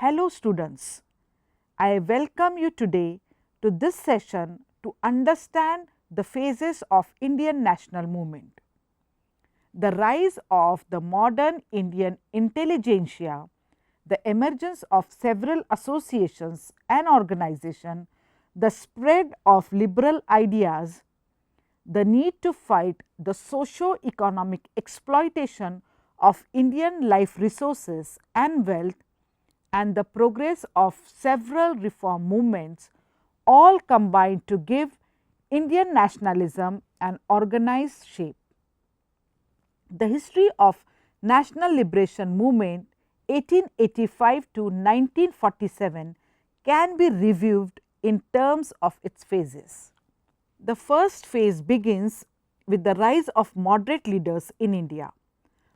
Hello students, I welcome you today to this session to understand the phases of Indian national movement. The rise of the modern Indian intelligentsia, the emergence of several associations and organizations, the spread of liberal ideas, the need to fight the socio-economic exploitation of Indian life resources and wealth, and the progress of several reform movements all combined to give Indian nationalism an organized shape. The history of national liberation movement 1885 to 1947 can be reviewed in terms of its phases. The first phase begins with the rise of moderate leaders in India.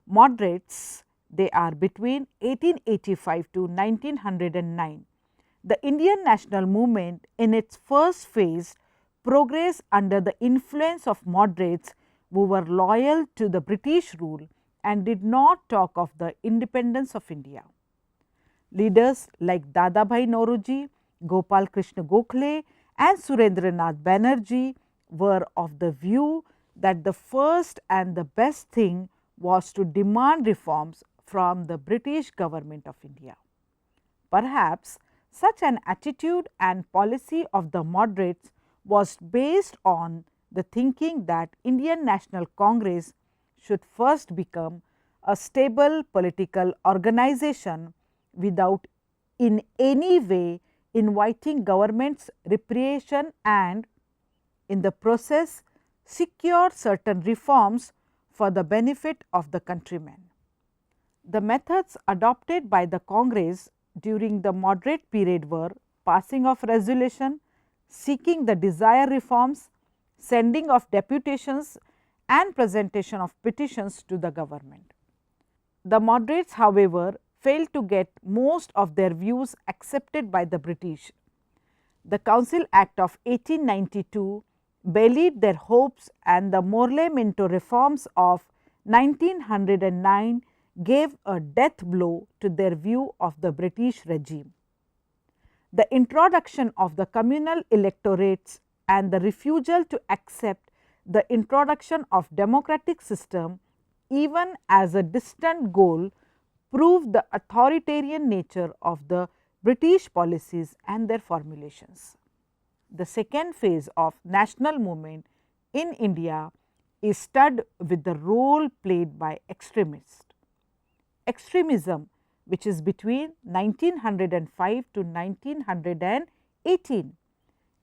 Moderates, they are between 1885 to 1909. The Indian national movement in its first phase progressed under the influence of moderates who were loyal to the British rule and did not talk of the independence of India. Leaders like Dadabhai Nauroji, Gopal Krishna Gokhale and Surendranath Banerjee were of the view that the first and the best thing was to demand reforms from the British government of India. Perhaps such an attitude and policy of the moderates was based on the thinking that Indian National Congress should first become a stable political organization without in any way inviting government's repression and in the process secure certain reforms for the benefit of the countrymen. The methods adopted by the Congress during the moderate period were passing of resolution, seeking the desired reforms, sending of deputations and presentation of petitions to the government. The moderates, however, failed to get most of their views accepted by the British. The Council Act of 1892 belied their hopes, and the Morley Minto reforms of 1909 gave a death blow to their view of the British regime. The introduction of the communal electorates and the refusal to accept the introduction of democratic system even as a distant goal proved the authoritarian nature of the British policies and their formulations. The second phase of national movement in India is stirred with the role played by extremists. Extremism, which is between 1905 to 1918.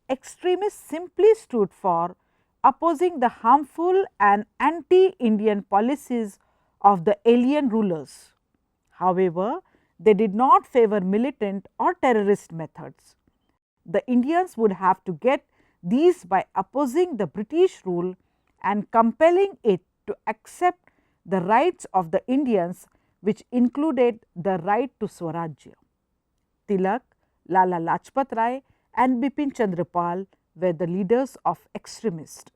Extremists simply stood for opposing the harmful and anti-Indian policies of the alien rulers. However, they did not favor militant or terrorist methods. The Indians would have to get these by opposing the British rule and compelling it to accept the rights of the Indians, which included the right to Swarajya. Tilak, Lala Lajpat Rai and Bipin Chandra Pal were the leaders of extremists.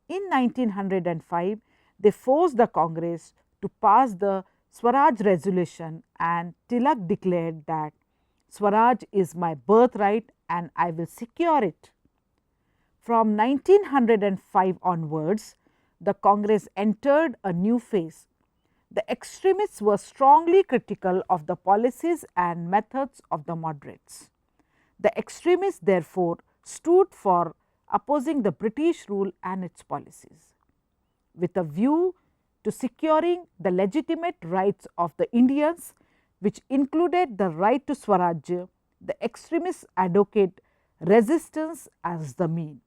In 1905, they forced the Congress to pass the Swaraj resolution, and Tilak declared that Swaraj is my birthright and I will secure it. From 1905 onwards, the Congress entered a new phase. The extremists were strongly critical of the policies and methods of the moderates. The extremists therefore stood for opposing the British rule and its policies. With a view to securing the legitimate rights of the Indians, which included the right to Swarajya, the extremists advocate resistance as the mean.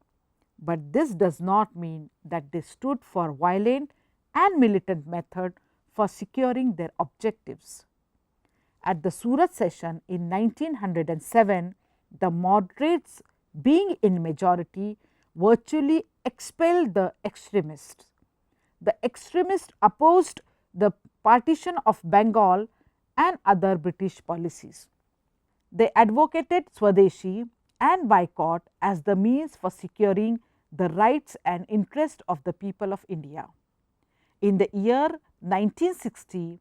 But this does not mean that they stood for violent and militant method for securing their objectives. At the Surat session in 1907, the moderates, being in majority, virtually expelled the extremists. The extremists opposed the partition of Bengal and other British policies. They advocated Swadeshi and boycott as the means for securing the rights and interest of the people of India. In the year 1960,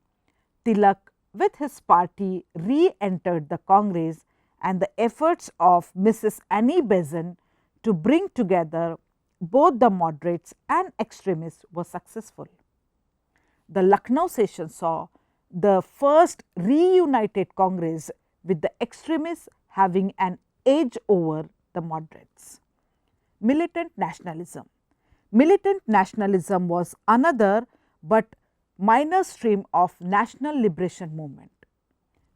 Tilak with his party re-entered the Congress and the efforts of Mrs. Annie Besant to bring together both the moderates and extremists were successful. The Lucknow session saw the first reunited Congress, with the extremists having an edge over the moderates. Militant nationalism. Militant nationalism was another but minor stream of national liberation movement.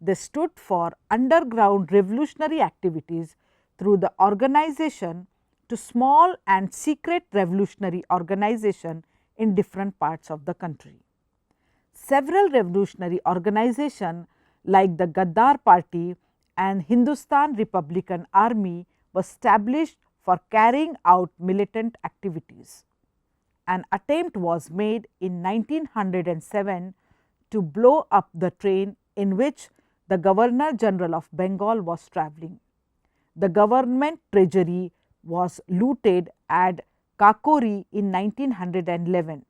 They stood for underground revolutionary activities through the organization to small and secret revolutionary organization in different parts of the country. Several revolutionary organizations like the Gaddar Party and Hindustan Republican Army were established for carrying out militant activities. An attempt was made in 1907 to blow up the train in which the Governor General of Bengal was travelling. The government treasury was looted at Kakori in 1911.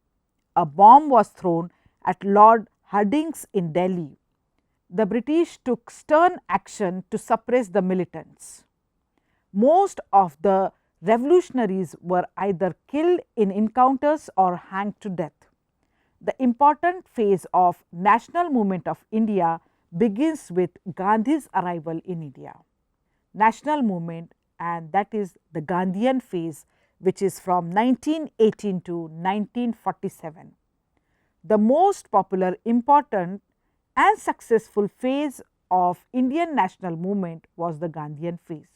A bomb was thrown at Lord Hardinge's in Delhi. The British took stern action to suppress the militants. Most of the revolutionaries were either killed in encounters or hanged to death. The important phase of national movement of India begins with Gandhi's arrival in India. National movement, and that is the Gandhian phase, which is from 1918 to 1947. The most popular, important and successful phase of Indian national movement was the Gandhian phase.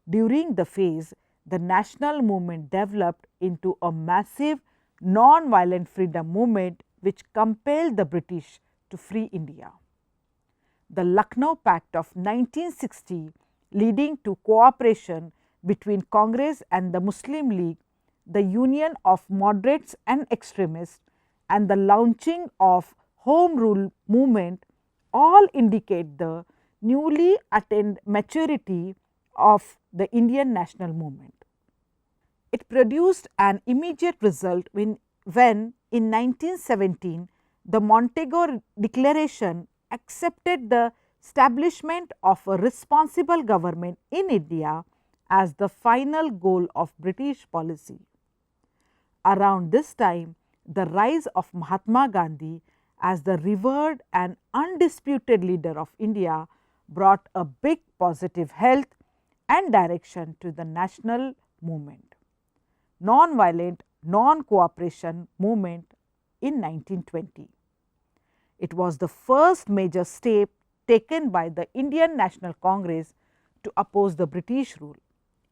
During the phase, the national movement developed into a massive non-violent freedom movement which compelled the British to free India. The Lucknow Pact of 1960, leading to cooperation between Congress and the Muslim League, the union of moderates and extremists, and the launching of Home Rule movement all indicate the newly attained maturity of the Indian national movement. It produced an immediate result when in 1917 the Montego Declaration accepted the establishment of a responsible government in India as the final goal of British policy. Around this time, the rise of Mahatma Gandhi as the revered and undisputed leader of India brought a big positive health and direction to the national movement. Non-violent, non-cooperation movement in 1920. It was the first major step taken by the Indian National Congress to oppose the British rule.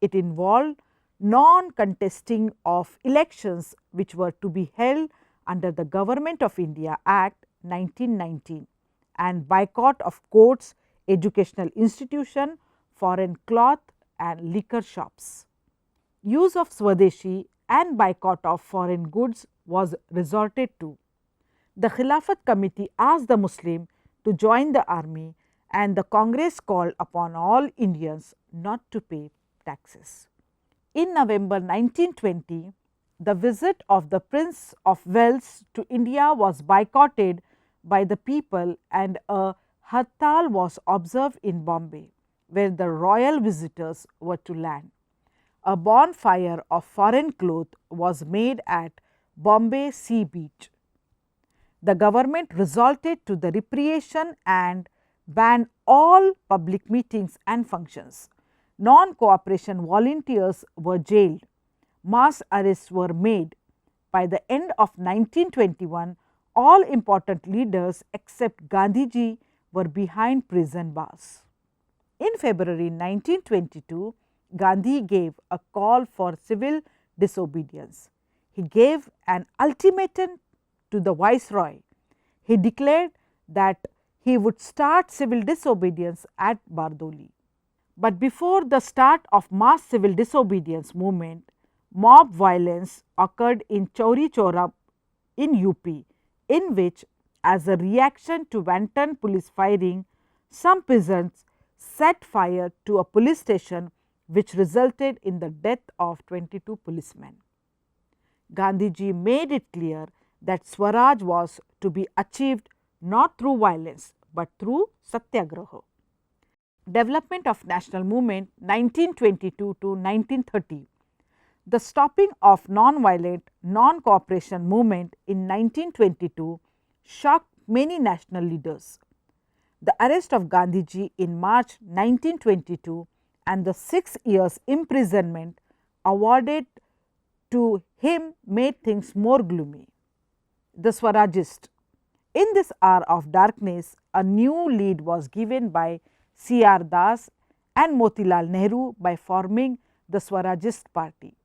It involved non-contesting of elections which were to be held under the Government of India Act 1919 and boycott of courts, educational institution, foreign cloth and liquor shops. Use of Swadeshi and boycott of foreign goods was resorted to. The Khilafat Committee asked the Muslim to join the army and the Congress called upon all Indians not to pay taxes. In November 1920, the visit of the Prince of Wales to India was boycotted by the people and a Hartal was observed in Bombay, where the royal visitors were to land. A bonfire of foreign cloth was made at Bombay Sea Beach. The government resorted to the repression and banned all public meetings and functions. Non-cooperation volunteers were jailed. Mass arrests were made. By the end of 1921, all important leaders except Gandhiji were behind prison bars. In February 1922, Gandhi gave a call for civil disobedience. He gave an ultimatum to the Viceroy. He declared that he would start civil disobedience at Bardoli. But before the start of mass civil disobedience movement, mob violence occurred in Chauri Chaura in UP, in which, as a reaction to wanton police firing, some peasants set fire to a police station which resulted in the death of 22 policemen. Gandhiji made it clear that Swaraj was to be achieved not through violence, but through satyagraha. Development of national movement 1922 to 1930. The stopping of non-violent, non-cooperation movement in 1922 shocked many national leaders. The arrest of Gandhiji in March 1922 and the 6 years imprisonment awarded to him made things more gloomy. The Swarajist. In this hour of darkness, a new lead was given by C.R. Das and Motilal Nehru by forming the Swarajist party.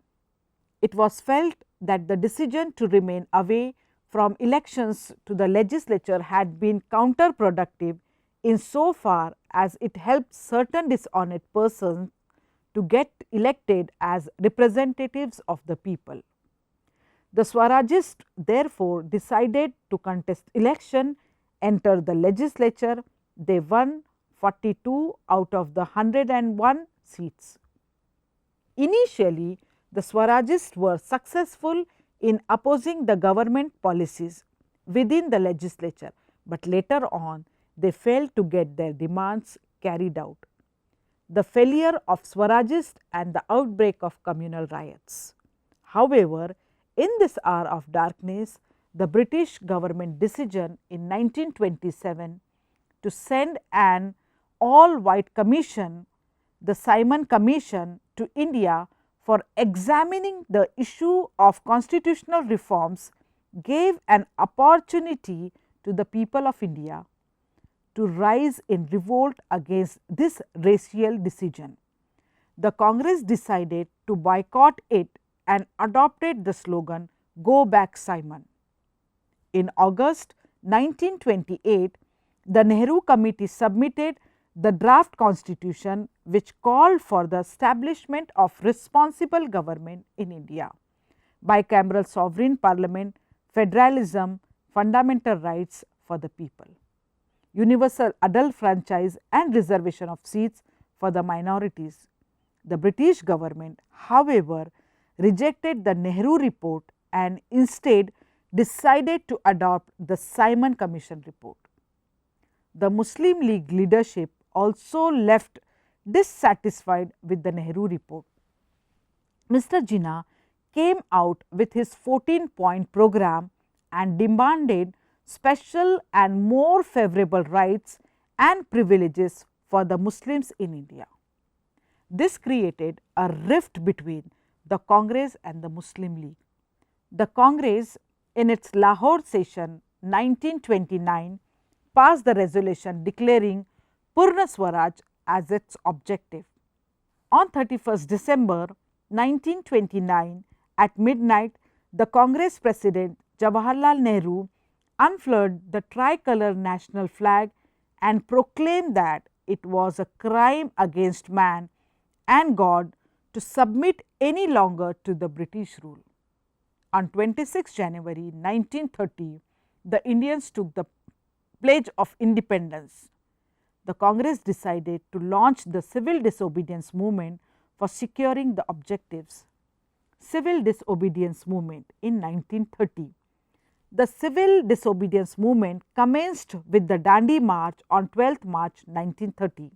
It was felt that the decision to remain away from elections to the legislature had been counterproductive insofar as it helped certain dishonest persons to get elected as representatives of the people. The Swarajists therefore decided to contest election, enter the legislature. They won 42 out of the 101 seats. Initially, the Swarajists were successful in opposing the government policies within the legislature, but later on they failed to get their demands carried out. The failure of Swarajists and the outbreak of communal riots. However, in this hour of darkness, the British government decision in 1927 to send an all-white commission, the Simon Commission, to India for examining the issue of constitutional reforms gave an opportunity to the people of India to rise in revolt against this racial decision. The Congress decided to boycott it and adopted the slogan, "Go back Simon." In August 1928, the Nehru Committee submitted the draft constitution which called for the establishment of responsible government in India, bicameral sovereign parliament, federalism, fundamental rights for the people, universal adult franchise and reservation of seats for the minorities. The British government, however, rejected the Nehru report and instead decided to adopt the Simon Commission report. The Muslim League leadership also left dissatisfied with the Nehru report. Mr. Jinnah came out with his 14-point program and demanded special and more favorable rights and privileges for the Muslims in India. This created a rift between the Congress and the Muslim League. The Congress in its Lahore session 1929 passed the resolution declaring Purna Swaraj as its objective. On 31st December 1929 at midnight, the Congress President Jawaharlal Nehru unfurled the tricolour national flag and proclaimed that it was a crime against man and God to submit any longer to the British rule. On 26 January 1930, the Indians took the Pledge of Independence. The Congress decided to launch the civil disobedience movement for securing the objectives. Civil disobedience movement in 1930. The civil disobedience movement commenced with the Dandi March on 12th March 1930,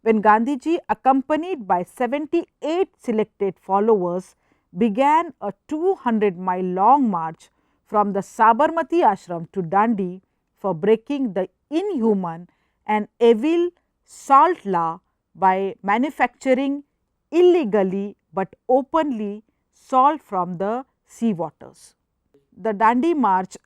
when Gandhiji, accompanied by 78 selected followers, began a 200-mile long march from the Sabarmati ashram to Dandi for breaking the inhuman and evil salt law by manufacturing illegally but openly salt from the sea waters. The Dandi March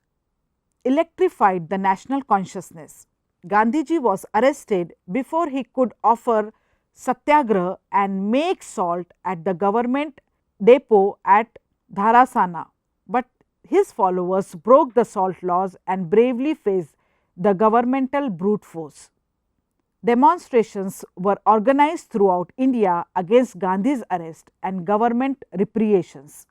electrified the national consciousness. Gandhiji was arrested before he could offer satyagraha and make salt at the government depot at Dharasana, but his followers broke the salt laws and bravely faced the governmental brute force. Demonstrations were organized throughout India against Gandhi's arrest and government repressions.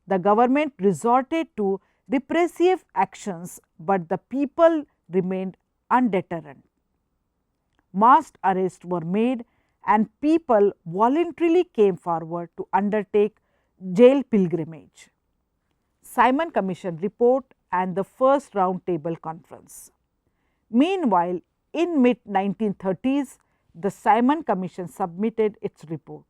The government resorted to repressive actions, but the people remained undeterred. Mass arrests were made and people voluntarily came forward to undertake jail pilgrimage. Simon Commission report and the first round table conference. Meanwhile, in mid-1930s, the Simon Commission submitted its report.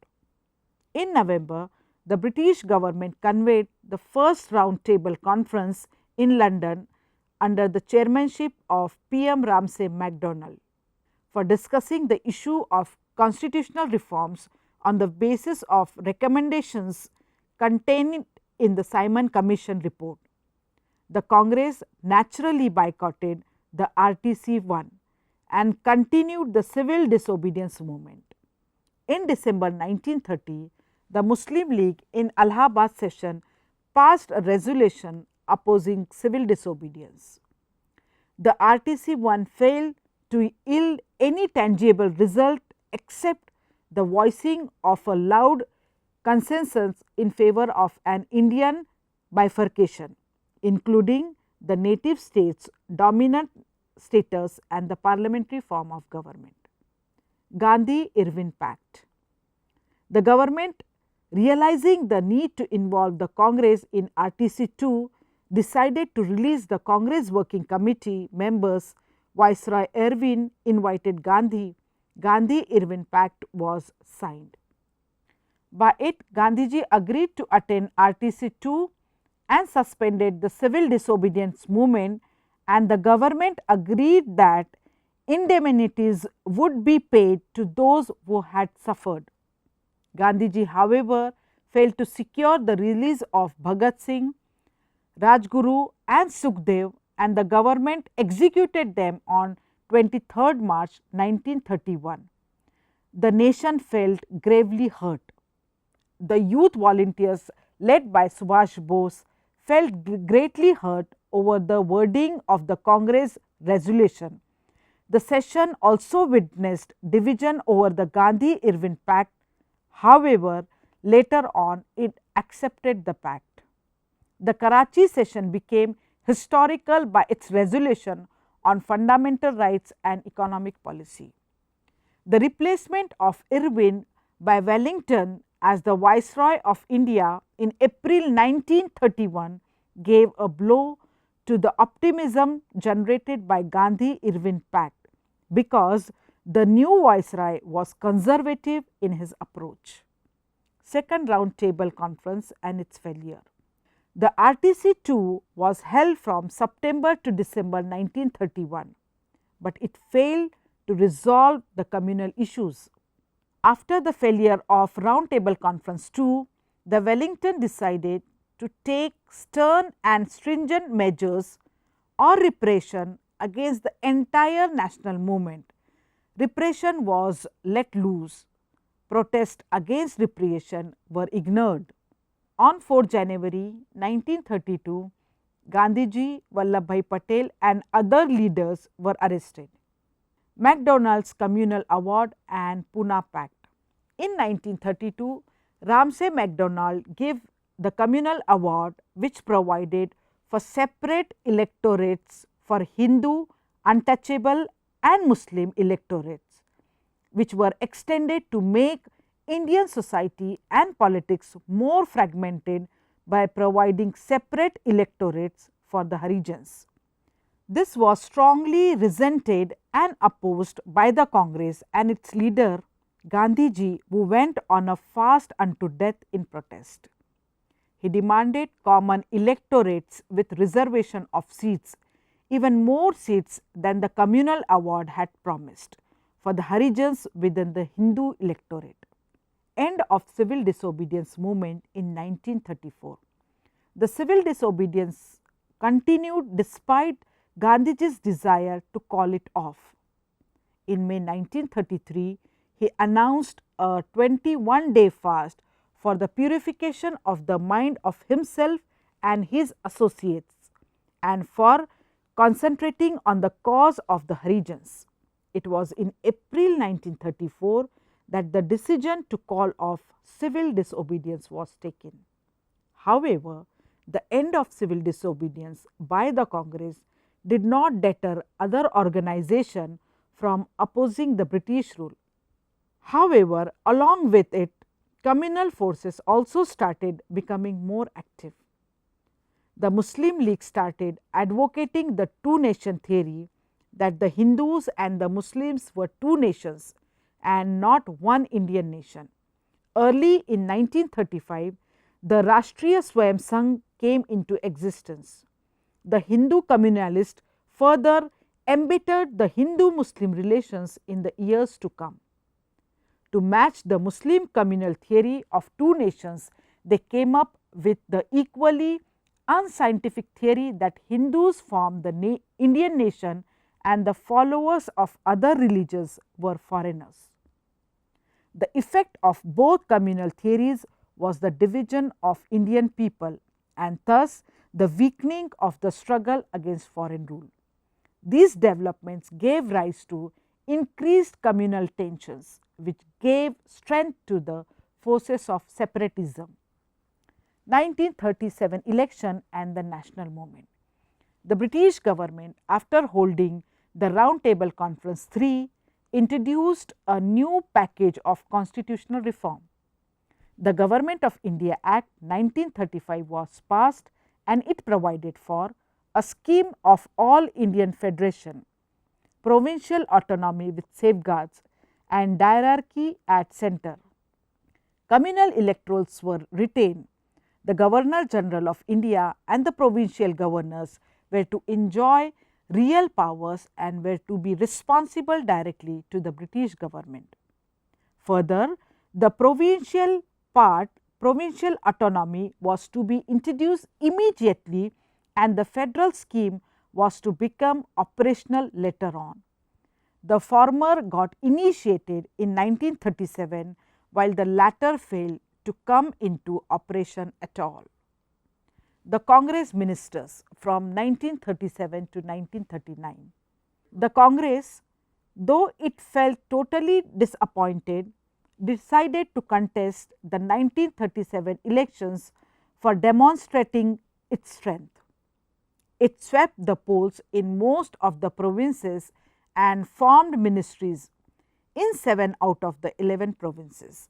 In November, the British government convened the first round table conference in London under the chairmanship of PM Ramsay MacDonald for discussing the issue of constitutional reforms on the basis of recommendations contained in the Simon Commission report. The Congress naturally boycotted the RTC-1 and continued the civil disobedience movement. In December 1930, the Muslim League in Allahabad session passed a resolution opposing civil disobedience. The RTC-1 failed to yield any tangible result except the voicing of a loud consensus in favor of an Indian bifurcation, including the native states' dominant status and the parliamentary form of government. Gandhi-Irwin Pact. The government, realizing the need to involve the Congress in RTC-2, decided to release the Congress Working Committee members. Viceroy Irwin invited Gandhi. Gandhi-Irwin Pact was signed. By it, Gandhiji agreed to attend RTC-2 and suspended the civil disobedience movement, and the government agreed that indemnities would be paid to those who had suffered. Gandhiji, however, failed to secure the release of Bhagat Singh, Rajguru and Sukhdev, and the government executed them on 23rd March 1931. The nation felt gravely hurt. The youth volunteers led by Subhash Bose felt greatly hurt over the wording of the Congress resolution. The session also witnessed division over the Gandhi-Irwin Pact. However, later on it accepted the pact. The Karachi session became historical by its resolution on fundamental rights and economic policy. The replacement of Irwin by Wellington as the Viceroy of India in April 1931 gave a blow to the optimism generated by Gandhi-Irwin Pact, because the new Viceroy was conservative in his approach. Second Round Table Conference and its failure. The RTC-2 was held from September to December 1931, but it failed to resolve the communal issues. After the failure of Round Table Conference 2, the Wellington decided to take stern and stringent measures or repression against the entire national movement. Repression was let loose. Protests against repression were ignored. On 4 January 1932, Gandhiji, Vallabhbhai Patel and other leaders were arrested. MacDonald's Communal Award and Pune Pact. In 1932, Ramsay MacDonald gave the Communal Award, which provided for separate electorates for Hindu, untouchable and Muslim electorates, which were extended to make Indian society and politics more fragmented by providing separate electorates for the Harijans. This was strongly resented and opposed by the Congress and its leader Gandhiji, who went on a fast unto death in protest. He demanded common electorates with reservation of seats, even more seats than the Communal Award had promised, for the Harijans within the Hindu electorate. End of civil disobedience movement in 1934. The civil disobedience continued despite Gandhiji's desire to call it off. In May 1933, he announced a 21-day fast for the purification of the mind of himself and his associates, and for concentrating on the cause of the Harijans. It was in April 1934 that the decision to call off civil disobedience was taken. However, the end of civil disobedience by the Congress did not deter other organizations from opposing the British rule. However, along with it, communal forces also started becoming more active. The Muslim League started advocating the two-nation theory that the Hindus and the Muslims were two nations and not one Indian nation. Early in 1935, the Rashtriya Swayamsangh came into existence. The Hindu communalists further embittered the Hindu-Muslim relations in the years to come. To match the Muslim communal theory of two nations, they came up with the equally unscientific theory that Hindus form the Indian nation and the followers of other religions were foreigners. The effect of both communal theories was the division of Indian people and thus the weakening of the struggle against foreign rule. These developments gave rise to increased communal tensions, which gave strength to the forces of separatism. 1937 election and the national movement. The British government, after holding the Round Table Conference 3, introduced a new package of constitutional reform. The Government of India Act 1935 was passed and it provided for a scheme of all Indian federation, provincial autonomy with safeguards and hierarchy at centre. Communal electorals were retained. The Governor General of India and the provincial governors were to enjoy real powers and were to be responsible directly to the British government. Further, the provincial autonomy was to be introduced immediately and the federal scheme was to become operational later on. The former got initiated in 1937 while the latter failed to come into operation at all. The Congress ministers from 1937 to 1939. The Congress, though it felt totally disappointed, decided to contest the 1937 elections for demonstrating its strength. It swept the polls in most of the provinces and formed ministries in 7 out of the 11 provinces.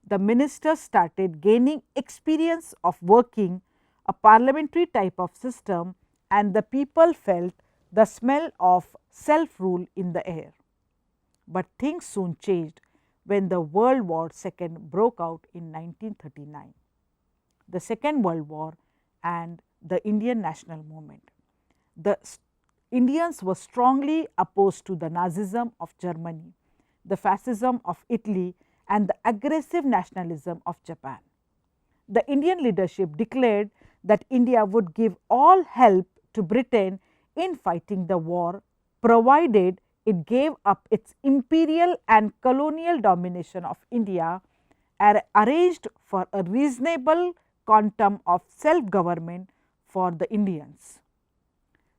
The ministers started gaining experience of working a parliamentary type of system and the people felt the smell of self-rule in the air. But things soon changed when the World War II broke out in 1939. The Second World War and the Indian national movement. The Indians were strongly opposed to the Nazism of Germany, the fascism of Italy and the aggressive nationalism of Japan. The Indian leadership declared that India would give all help to Britain in fighting the war, provided it gave up its imperial and colonial domination of India and arranged for a reasonable quantum of self-government for the Indians.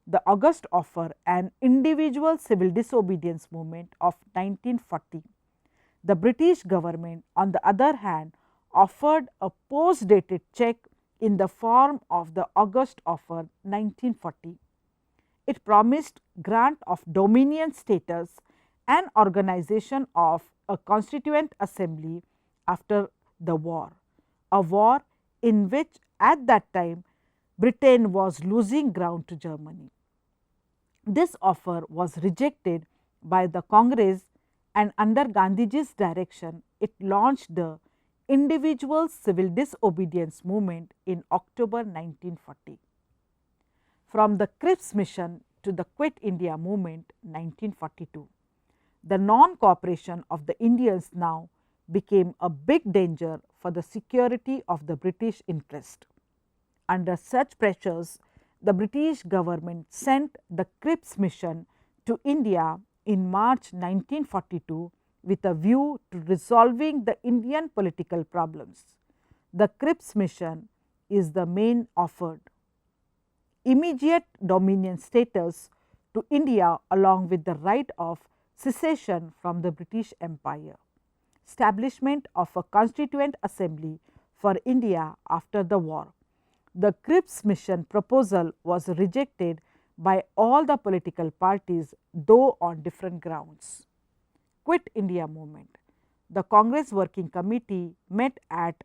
The August Offer and individual civil disobedience movement of 1940. The British government, on the other hand, offered a post-dated check in the form of the August Offer 1940. It promised grant of dominion status and organization of a constituent assembly after the war, a war in which at that time Britain was losing ground to Germany. This offer was rejected by the Congress and under Gandhiji's direction, it launched the individual civil disobedience movement in October 1940. From the Cripps Mission to the Quit India movement 1942, the non-cooperation of the Indians now became a big danger for the security of the British interest. Under such pressures, the British government sent the Cripps Mission to India in March 1942 with a view to resolving the Indian political problems. The Cripps Mission is the main offered immediate dominion status to India along with the right of secession from the British Empire, establishment of a constituent assembly for India after the war. The Cripps Mission proposal was rejected by all the political parties, though on different grounds. Quit India movement. The Congress Working Committee met at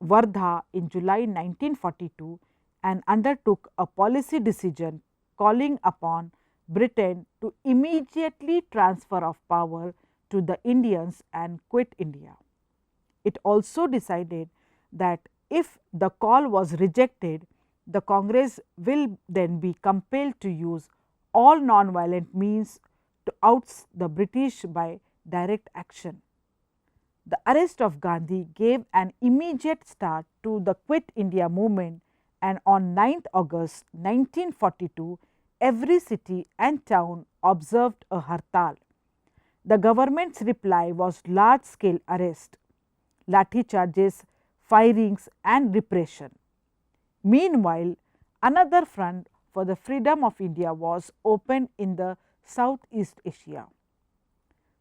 Wardha in July 1942 and undertook a policy decision calling upon Britain to immediately transfer of power to the Indians and quit India. It also decided that if the call was rejected, the Congress will then be compelled to use all non-violent means to oust the British by direct action. The arrest of Gandhi gave an immediate start to the Quit India movement, and on 9th August 1942, every city and town observed a hartal. The government's reply was large scale arrest, lathi charges, firings and repression. Meanwhile, another front for the freedom of India was opened in the Southeast Asia.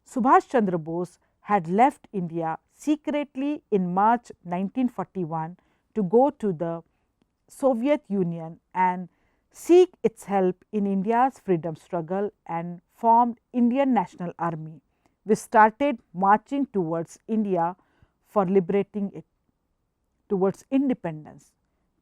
Subhash Chandra Bose had left India secretly in March 1941 to go to the Soviet Union and seek its help in India's freedom struggle, and formed Indian National Army, which started marching towards India for liberating it, towards independence.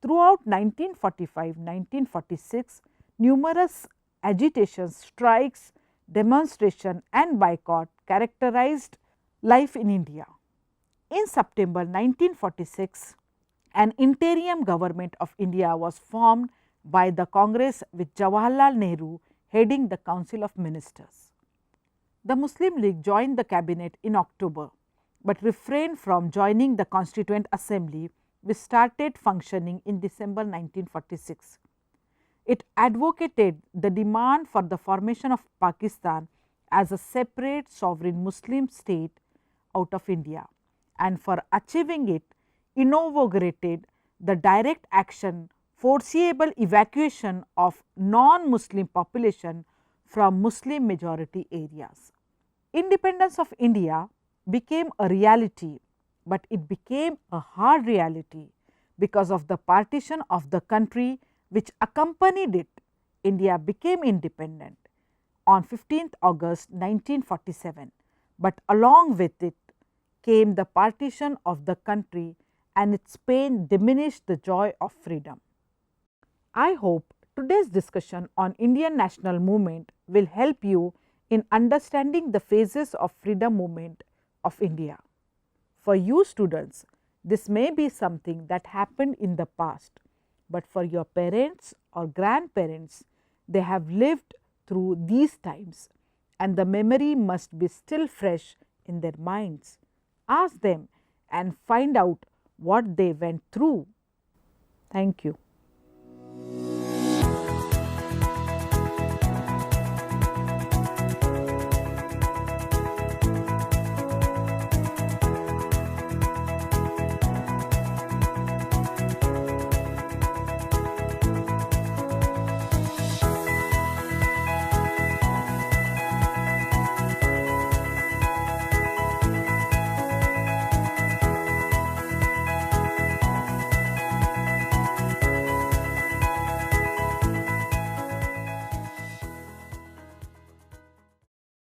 Throughout 1945-1946, numerous agitations, strikes, demonstration and boycott characterized life in India. In September 1946, an interim government of India was formed by the Congress with Jawaharlal Nehru heading the Council of Ministers. The Muslim League joined the cabinet in October, but refrained from joining the Constituent Assembly, which started functioning in December 1946. It advocated the demand for the formation of Pakistan as a separate sovereign Muslim state out of India, and for achieving it inaugurated the direct action foreseeable evacuation of non-Muslim population from Muslim majority areas. Independence of India became a reality, but it became a hard reality because of the partition of the country which accompanied it. India became independent on 15th August 1947, but along with it came the partition of the country, and its pain diminished the joy of freedom. I hope today's discussion on Indian national movement will help you in understanding the phases of freedom movement of India. For you students, this may be something that happened in the past, but for your parents or grandparents, they have lived through these times, and the memory must be still fresh in their minds. Ask them and find out what they went through. Thank you.